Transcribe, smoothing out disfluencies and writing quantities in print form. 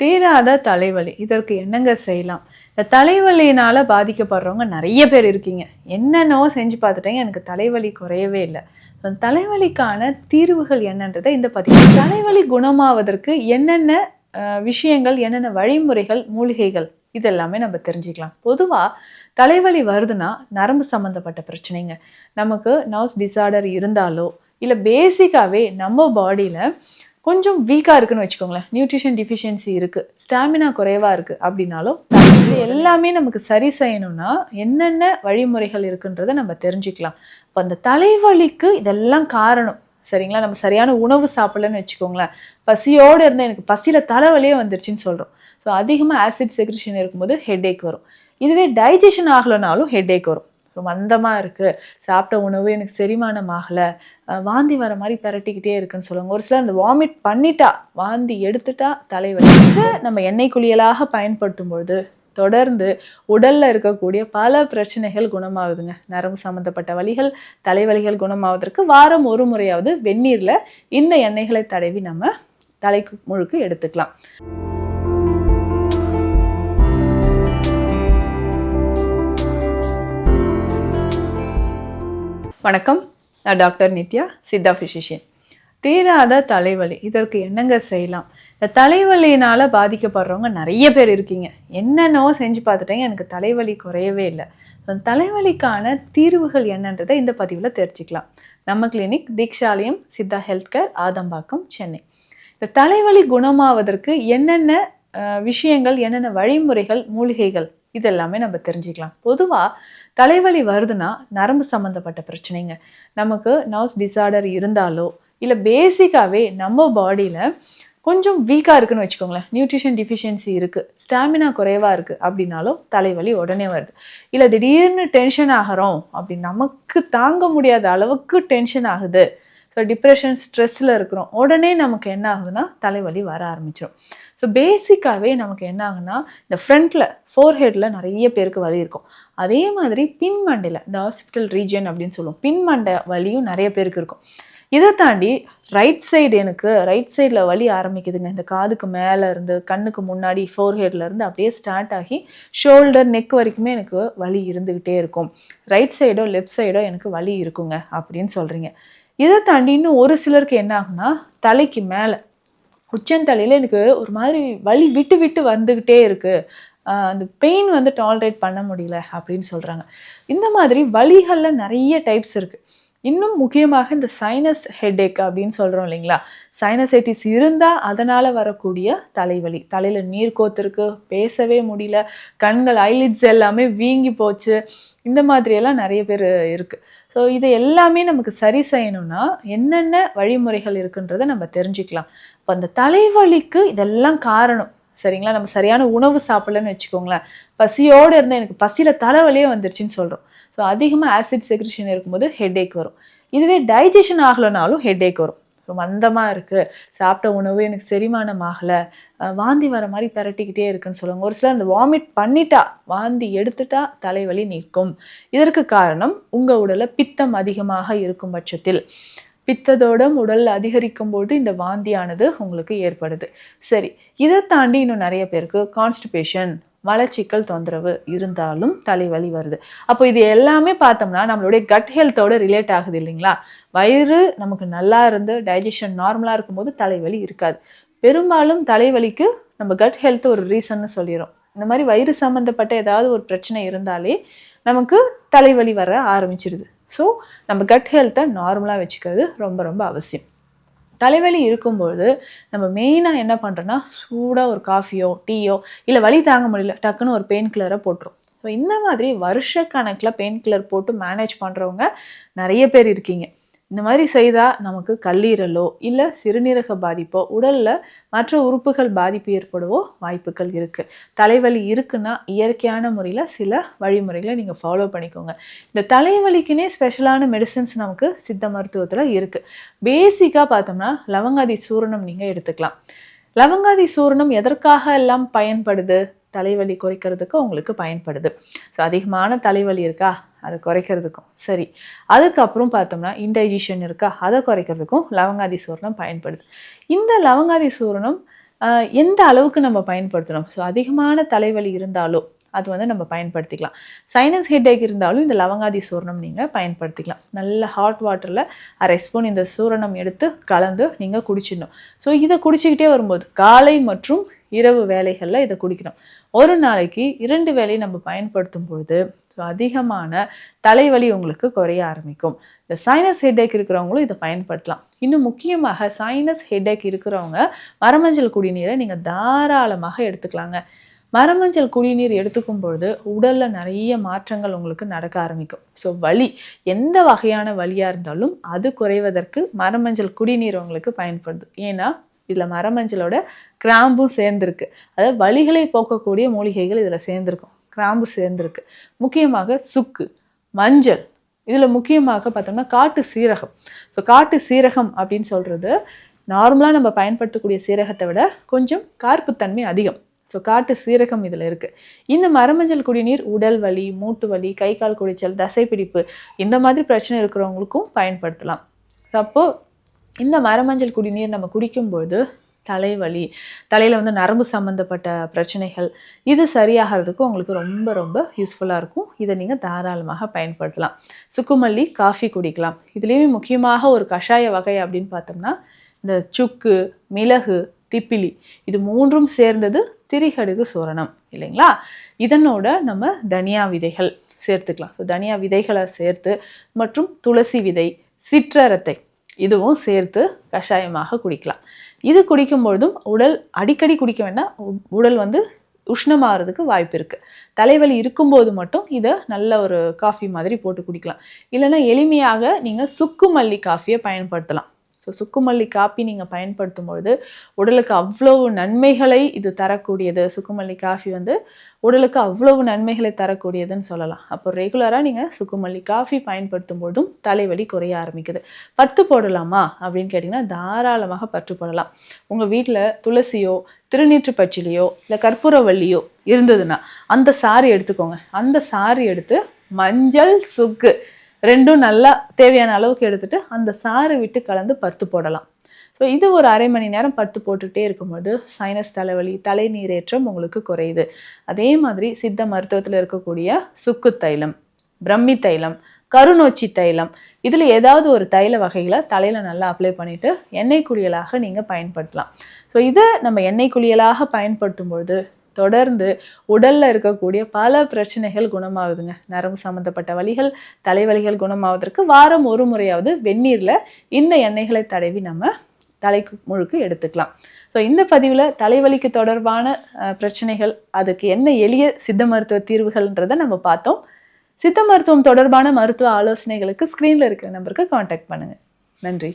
தீராத தலைவலி. இதற்கு என்னங்க செய்யலாம்? இந்த தலைவலியினால பாதிக்கப்படுறவங்க நெறைய பேர் இருக்கீங்க. என்னென்னவோ செஞ்சு பார்த்துட்டேங்க. எனக்கு தலைவலி குறையவே இல்ல. தலைவலிக்கான தீர்வுகள் என்னன்றத இந்த பதிவு. தலைவலி குணமாவதற்கு என்னென்ன விஷயங்கள், என்னென்ன வழிமுறைகள், மூலிகைகள் இதெல்லாமே நம்ம தெரிஞ்சுக்கலாம். பொதுவா தலைவலி வருதுன்னா நரம்பு சம்மந்தப்பட்ட பிரச்சனைங்க. நமக்கு நர்வ்ஸ் டிஸார்டர் இருந்தாலோ, இல்ல பேசிக்காவே நம்ம பாடியில கொஞ்சம் வீக்கா இருக்குன்னு வச்சுக்கோங்களேன். நியூட்ரிஷன் டிஃபிஷியன்சி இருக்கு, ஸ்டாமினா குறைவா இருக்கு அப்படின்னாலும் இது எல்லாமே நமக்கு சரி செய்யணும்னா என்னென்ன வழிமுறைகள் இருக்குன்றதை நம்ம தெரிஞ்சுக்கலாம். இப்போ அந்த தலைவலிக்கு இதெல்லாம் காரணம் சரிங்களா? நம்ம சரியான உணவு சாப்பிடலன்னு வச்சுக்கோங்களேன். பசியோடு இருந்தால் எனக்கு பசியில் தலைவலியே வந்துருச்சுன்னு சொல்கிறோம். ஸோ அதிகமாக ஆசிட் செக்ரிஷன் இருக்கும்போது ஹெட்ஏக் வரும். இதுவே டைஜஷன் ஆகலைனாலும் ஹெட்ஏக் வரும். ஸோ மந்தமாக இருக்குது, சாப்பிட்ட உணவு எனக்கு செரிமானம் ஆகலை, வாந்தி வர மாதிரி பெரட்டிக்கிட்டே இருக்குன்னு சொல்லுவாங்க. ஒரு சிலர் அந்த வாமிட் பண்ணிட்டா, வாந்தி எடுத்துட்டா தலைவலி. நம்ம எண்ணெய் குளியலாக பயன்படுத்தும் பொழுது தொடர்ந்து உடல்ல இருக்கக்கூடிய பல பிரச்சனைகள் குணமாகுதுங்க. நரம்பு சம்பந்தப்பட்ட வலிகள், தலைவலிகள் குணமாவதற்கு வாரம் ஒரு முறையாவது வெந்நீர்ல இந்த எண்ணெய்களை தடவி நம்ம தலைக்கு முழுக்க எடுத்துக்கலாம். வணக்கம், நான் டாக்டர் நித்யா, சித்தா பிசிஷியன். தீராத தலைவலி, இதற்கு என்னங்க செய்யலாம்? இந்த தலைவலியினால பாதிக்கப்படுறவங்க நிறைய பேர் இருக்கீங்க. என்னென்னவோ செஞ்சு பார்த்துட்டேங்க, எனக்கு தலைவலி குறையவே இல்லை. தலைவலிக்கான தீர்வுகள் என்னன்றதை இந்த பதிவில் தெரிஞ்சுக்கலாம். நம்ம clinic Deekshalayam Siddha health care, Adambakkam, Chennai. இந்த தலைவலி குணமாவதற்கு என்னென்ன விஷயங்கள், என்னென்ன வழிமுறைகள், மூலிகைகள் இதெல்லாமே நம்ம தெரிஞ்சுக்கலாம். பொதுவாக தலைவலி வருதுன்னா நரம்பு சம்மந்தப்பட்ட பிரச்சனைங்க. நமக்கு நர்வ்ஸ் டிஸார்டர் இருந்தாலோ, இல்லை பேசிக்காவே நம்ம பாடியில் கொஞ்சம் வீக்காக இருக்குன்னு வச்சுக்கோங்களேன். நியூட்ரிஷன் டிஃபிஷியன்சி இருக்குது, ஸ்டாமினா குறைவாக இருக்குது அப்படின்னாலும் தலைவலி உடனே வருது. இல்லை திடீர்னு டென்ஷன் ஆகிறோம் அப்படி நமக்கு தாங்க முடியாத அளவுக்கு டென்ஷன் ஆகுது, ஸோ டிப்ரெஷன் ஸ்ட்ரெஸ்ஸில் இருக்கிறோம், உடனே நமக்கு என்ன ஆகுதுன்னா தலைவலி வர ஆரம்பிச்சிடும். ஸோ பேசிக்காகவே நமக்கு என்ன ஆகுன்னா, இந்த ஃப்ரண்ட்டில் ஃபோர்ஹெட்டில் நிறைய பேருக்கு வலி இருக்கும். அதே மாதிரி பின்மண்டையில், இந்த ஹாஸ்பிட்டல் ரீஜன் அப்படின்னு சொல்லுவோம், பின்மண்டை வலியும் நிறைய பேருக்கு இருக்கும். இதை தாண்டி ரைட் சைடு, எனக்கு ரைட் சைடில் வலி ஆரம்பிக்குதுங்க. இந்த காதுக்கு மேலே இருந்து, கண்ணுக்கு முன்னாடி, ஃபோர்ஹெட்ல இருந்து அப்படியே ஸ்டார்ட் ஆகி ஷோல்டர் நெக் வரைக்குமே எனக்கு வலி இருந்துக்கிட்டே இருக்கும். ரைட் சைடோ லெஃப்ட் சைடோ எனக்கு வலி இருக்குங்க அப்படின்னு சொல்கிறீங்க. இதை தாண்டி இன்னும் ஒரு சிலருக்கு என்ன ஆகுனா, தலைக்கு மேலே உச்சந்தலையில் எனக்கு ஒரு மாதிரி வலி விட்டு விட்டு வந்துக்கிட்டே இருக்குது, அந்த பெயின் வந்து டாலரேட் பண்ண முடியல அப்படின்னு சொல்கிறாங்க. இந்த மாதிரி வலிகளில் நிறைய டைப்ஸ் இருக்குது. இன்னும் முக்கியமாக இந்த சைனஸ் ஹெட்ஏக் அப்படின்னு சொல்கிறோம் இல்லைங்களா, சைனசைட்டிஸ் இருந்தால் அதனால் வரக்கூடிய தலைவலி, தலையில் நீர் கோத்திருக்கு, பேசவே முடியல, கண்கள் ஐலிட்ஸ் எல்லாமே வீங்கி போச்சு, இந்த மாதிரியெல்லாம் நிறைய பேர் இருக்குது. ஸோ இதை எல்லாமே நமக்கு சரி செய்யணும்னா என்னென்ன வழிமுறைகள் இருக்குன்றதை நம்ம தெரிஞ்சுக்கலாம். இப்போ அந்த தலைவலிக்கு இதெல்லாம் காரணம் சரிங்களா? நம்ம சரியான உணவு சாப்பிடலன்னு வச்சுக்கோங்களேன். பசியோடு இருந்தால் எனக்கு பசியில் தலைவலியே வந்துருச்சுன்னு சொல்கிறோம். ஸோ அதிகமாக ஆசிட் செக்ரிஷன் இருக்கும்போது ஹெட்ஏக் வரும். இதுவே டைஜஷன் ஆகலைனாலும் ஹெட்ஏக் வரும். ஸோ மந்தமாக இருக்குது, சாப்பிட்ட உணவு எனக்கு செரிமானம் ஆகலை, வாந்தி வர மாதிரி பெரட்டிக்கிட்டே இருக்குன்னு சொல்லுவாங்க. ஒரு சிலர் அந்த வாமிட் பண்ணிட்டா, வாந்தி எடுத்துட்டா தலைவலி நிற்கும். இதற்கு காரணம் உங்கள் உடலில் பித்தம் அதிகமாக இருக்கும் பட்சத்தில், பித்தத்தோடம் உடல் அதிகரிக்கும் போது இந்த வாந்தியானது உங்களுக்கு ஏற்படுது. சரி, இதை தாண்டி இன்னும் நிறைய பேருக்கு கான்ஸ்டிபேஷன், மலச்சிக்கல் தொந்தரவு இருந்தாலும் தலைவலி வருது. அப்போ இது எல்லாமே பார்த்தோம்னா நம்மளுடைய கட் ஹெல்த்தோட ரிலேட் ஆகுது இல்லைங்களா? வயிறு நமக்கு நல்லா இருந்து டைஜஷன் நார்மலாக இருக்கும்போது தலைவலி இருக்காது. பெரும்பாலும் தலைவலிக்கு நம்ம கட் ஹெல்த் ஒரு ரீசன்னு சொல்லிடும். இந்த மாதிரி வயிறு சம்மந்தப்பட்ட ஏதாவது ஒரு பிரச்சனை இருந்தாலே நமக்கு தலைவலி வர ஆரம்பிச்சிடுது. ஸோ நம்ம கட் ஹெல்த்தை நார்மலாக வச்சுக்கிறது ரொம்ப ரொம்ப அவசியம். தலைவலி இருக்கும்பொழுது நம்ம மெயினாக என்ன பண்ணுறோன்னா, சூடாக ஒரு காஃபியோ டீயோ, இல்லை வலி தாங்க முடியல டக்குன்னு ஒரு பெயின் கில்லரை போட்டுரும். ஸோ இந்த மாதிரி வருஷக்கணக்கில் பெயின் கில்லர் போட்டு மேனேஜ் பண்ணுறவங்க நிறைய பேர் இருக்கீங்க. இந்த மாதிரி செய்தால் நமக்கு கல்லீரலோ இல்லை சிறுநீரக பாதிப்போ, உடலில் மற்ற உறுப்புகள் பாதிப்பு ஏற்படவோ வாய்ப்புகள் இருக்குது. தலைவலி இருக்குன்னா இயற்கையான முறையில் சில வழிமுறைகளை நீங்கள் ஃபாலோ பண்ணிக்கோங்க. இந்த தலைவலிக்குன்னே ஸ்பெஷலான மெடிசன்ஸ் நமக்கு சித்த மருத்துவத்தில் இருக்குது. பேசிக்காக பார்த்தோம்னா லவங்காதி சூரணம் நீங்கள் எடுத்துக்கலாம். லவங்காதி சூரணம் எதற்காக எல்லாம் பயன்படுது? தலைவலி குறைக்கிறதுக்கு உங்களுக்கு பயன்படுது. ஸோ அதிகமான தலைவலி இருக்கா, அதை குறைக்கிறதுக்கும் சரி. அதுக்கப்புறம் பார்த்தோம்னா இன்டைஜஷன் இருக்கா, அதை குறைக்கிறதுக்கும் லவங்காதி சூரணம் பயன்படுது. இந்த லவங்காதி சூரணம் எந்த அளவுக்கு நம்ம பயன்படுத்தணும். ஸோ அதிகமான தலைவலி இருந்தாலோ அது வந்து நம்ம பயன்படுத்திக்கலாம். சைனஸ் ஹெட்டேக் இருந்தாலும் இந்த லவங்காதி சூரணம் நீங்கள் பயன்படுத்திக்கலாம். நல்ல ஹாட் வாட்டரில் 1/2 ஸ்பூன் இந்த சூரணம் எடுத்து கலந்து நீங்கள் குடிச்சிடணும். ஸோ இதை குடிச்சிக்கிட்டே வரும்போது காலை மற்றும் இரவு வேலைகளில் இதை குடிக்கணும். ஒரு நாளைக்கு 2 வேளை நம்ம பயன்படுத்தும் பொழுது ஸோ அதிகமான தலைவலி உங்களுக்கு குறைய ஆரம்பிக்கும். இந்த சைனஸ் ஹெட்டேக் இருக்கிறவங்களும் இதை பயன்படுத்தலாம். இன்னும் முக்கியமாக சைனஸ் ஹெட்டேக் இருக்கிறவங்க மரமஞ்சள் குடிநீரை நீங்கள் தாராளமாக எடுத்துக்கலாங்க. மரமஞ்சள் குடிநீர் எடுத்துக்கும் பொழுது உடலில் நிறைய மாற்றங்கள் உங்களுக்கு நடக்க ஆரம்பிக்கும். ஸோ வலி எந்த வகையான வலியாக இருந்தாலும் அது குறைவதற்கு மரமஞ்சள் குடிநீர் உங்களுக்கு பயன்படுது. ஏன்னா இதில் மரமஞ்சளோட கிராம்பும் சேர்ந்துருக்கு. அதாவது வலிகளை போக்கக்கூடிய மூலிகைகள் இதில் சேர்ந்துருக்கும். கிராம்பு சேர்ந்துருக்கு. முக்கியமாக சுக்கு, மஞ்சள், இதில் முக்கியமாக பார்த்தோம்னா காட்டு சீரகம். ஸோ காட்டு சீரகம் அப்படின்னு சொல்கிறது நார்மலாக நம்ம பயன்படுத்தக்கூடிய சீரகத்தை விட கொஞ்சம் கார்ப்புத்தன்மை அதிகம். ஸோ காட்டு சீரகம் இதில் இருக்குது. இந்த மரமஞ்சள் குடிநீர் உடல் வலி, மூட்டு வலி, கை கால் குடைச்சல், தசைப்பிடிப்பு இந்த மாதிரி பிரச்சனை இருக்கிறவங்களுக்கும் பயன்படுத்தலாம். அப்போது இந்த மரமஞ்சள் குடிநீர் நம்ம குடிக்கும்போது தலைவலி, தலையில் வந்து நரம்பு சம்மந்தப்பட்ட பிரச்சனைகள் இது சரியாகிறதுக்கு உங்களுக்கு ரொம்ப ரொம்ப யூஸ்ஃபுல்லாக இருக்கும். இதை நீங்கள் தாராளமாக பயன்படுத்தலாம். சுக்குமல்லி காஃபி குடிக்கலாம். இதுலேயுமே முக்கியமாக ஒரு கஷாய வகை அப்படின்னு பார்த்தோம்னா இந்த சுக்கு, மிளகு, திப்பிலி இது 3ம் சேர்ந்தது திரிகடுகு சூரணம் இல்லைங்களா. இதனோட நம்ம தனியா விதைகள் சேர்த்துக்கலாம். ஸோ தனியா விதைகளை சேர்த்து மற்றும் துளசி விதை, சிற்றரத்தை இதுவும் சேர்த்து கஷாயமாக குடிக்கலாம். இது குடிக்கும்பொழுதும் உடல் அடிக்கடி குடிக்க வேண்டாம். உடல் வந்து உஷ்ணமாகிறதுக்கு வாய்ப்பு இருக்குது. தலைவலி இருக்கும்போது மட்டும் இதை நல்ல ஒரு காஃபி மாதிரி போட்டு குடிக்கலாம். இல்லைன்னா எளிமையாக நீங்கள் சுக்குமல்லி காஃபியை பயன்படுத்தலாம். ஸோ சுக்குமல்லி காஃபி நீங்கள் பயன்படுத்தும் பொழுது உடலுக்கு அவ்வளவு நன்மைகளை இது தரக்கூடியது. சுக்குமல்லி காஃபி வந்து உடலுக்கு அவ்வளவு நன்மைகளை தரக்கூடியதுன்னு சொல்லலாம். அப்போ ரெகுலராக நீங்கள் சுக்குமல்லி காஃபி பயன்படுத்தும் பொழுதும் தலைவலி குறைய ஆரம்பிக்குது. பத்து போடலாமா அப்படின்னு கேட்டிங்கன்னா தாராளமாக பற்று போடலாம். உங்கள் வீட்டில் துளசியோ, திருநீற்று பச்சிலையோ, இல்லை கற்பூரவல்லியோ இருந்ததுன்னா அந்த சாறு எடுத்துக்கோங்க. அந்த சாறு எடுத்து மஞ்சள், சுக்கு 2ம் நல்லா தேவையான அளவுக்கு எடுத்துட்டு அந்த சாறு விட்டு கலந்து பத்து போடலாம். ஸோ இது ஒரு 1/2 மணி நேரம் பத்து போட்டுகிட்டே இருக்கும்போது சைனஸ் தலைவலி, தலை நீரேற்றம் உங்களுக்கு குறையுது. அதே மாதிரி சித்த மருத்துவத்தில் இருக்கக்கூடிய சுக்கு தைலம், பிரம்மி தைலம், கருநொச்சி தைலம் இதில் ஏதாவது ஒரு தைல வகைகளை தலையில் நல்லா அப்ளை பண்ணிவிட்டு எண்ணெய் குளியலாக நீங்கள் பயன்படுத்தலாம். ஸோ இதை நம்ம எண்ணெய் குளியலாக பயன்படுத்தும் பொழுது தொடர்ந்து உடல்ல இருக்கக்கூடிய பல பிரச்சனைகள் குணமாகுதுங்க. நரம்பு சம்பந்தப்பட்ட வலிகள், தலைவலிகள் குணமாவதற்கு வாரம் ஒரு முறையாவது வெந்நீர்ல இந்த எண்ணெய்களை தடவி நம்ம தலைக்கு முழுக்க எடுத்துக்கலாம். ஸோ இந்த பதிவில் தலைவலிக்கு தொடர்பான பிரச்சனைகள், அதுக்கு என்ன எளிய சித்த மருத்துவ தீர்வுகள்ன்றதை நம்ம பார்த்தோம். சித்த மருத்துவம் தொடர்பான மருத்துவ ஆலோசனைகளுக்கு ஸ்க்ரீனில் இருக்கிற நம்பருக்கு காண்டாக்ட் பண்ணுங்க. நன்றி.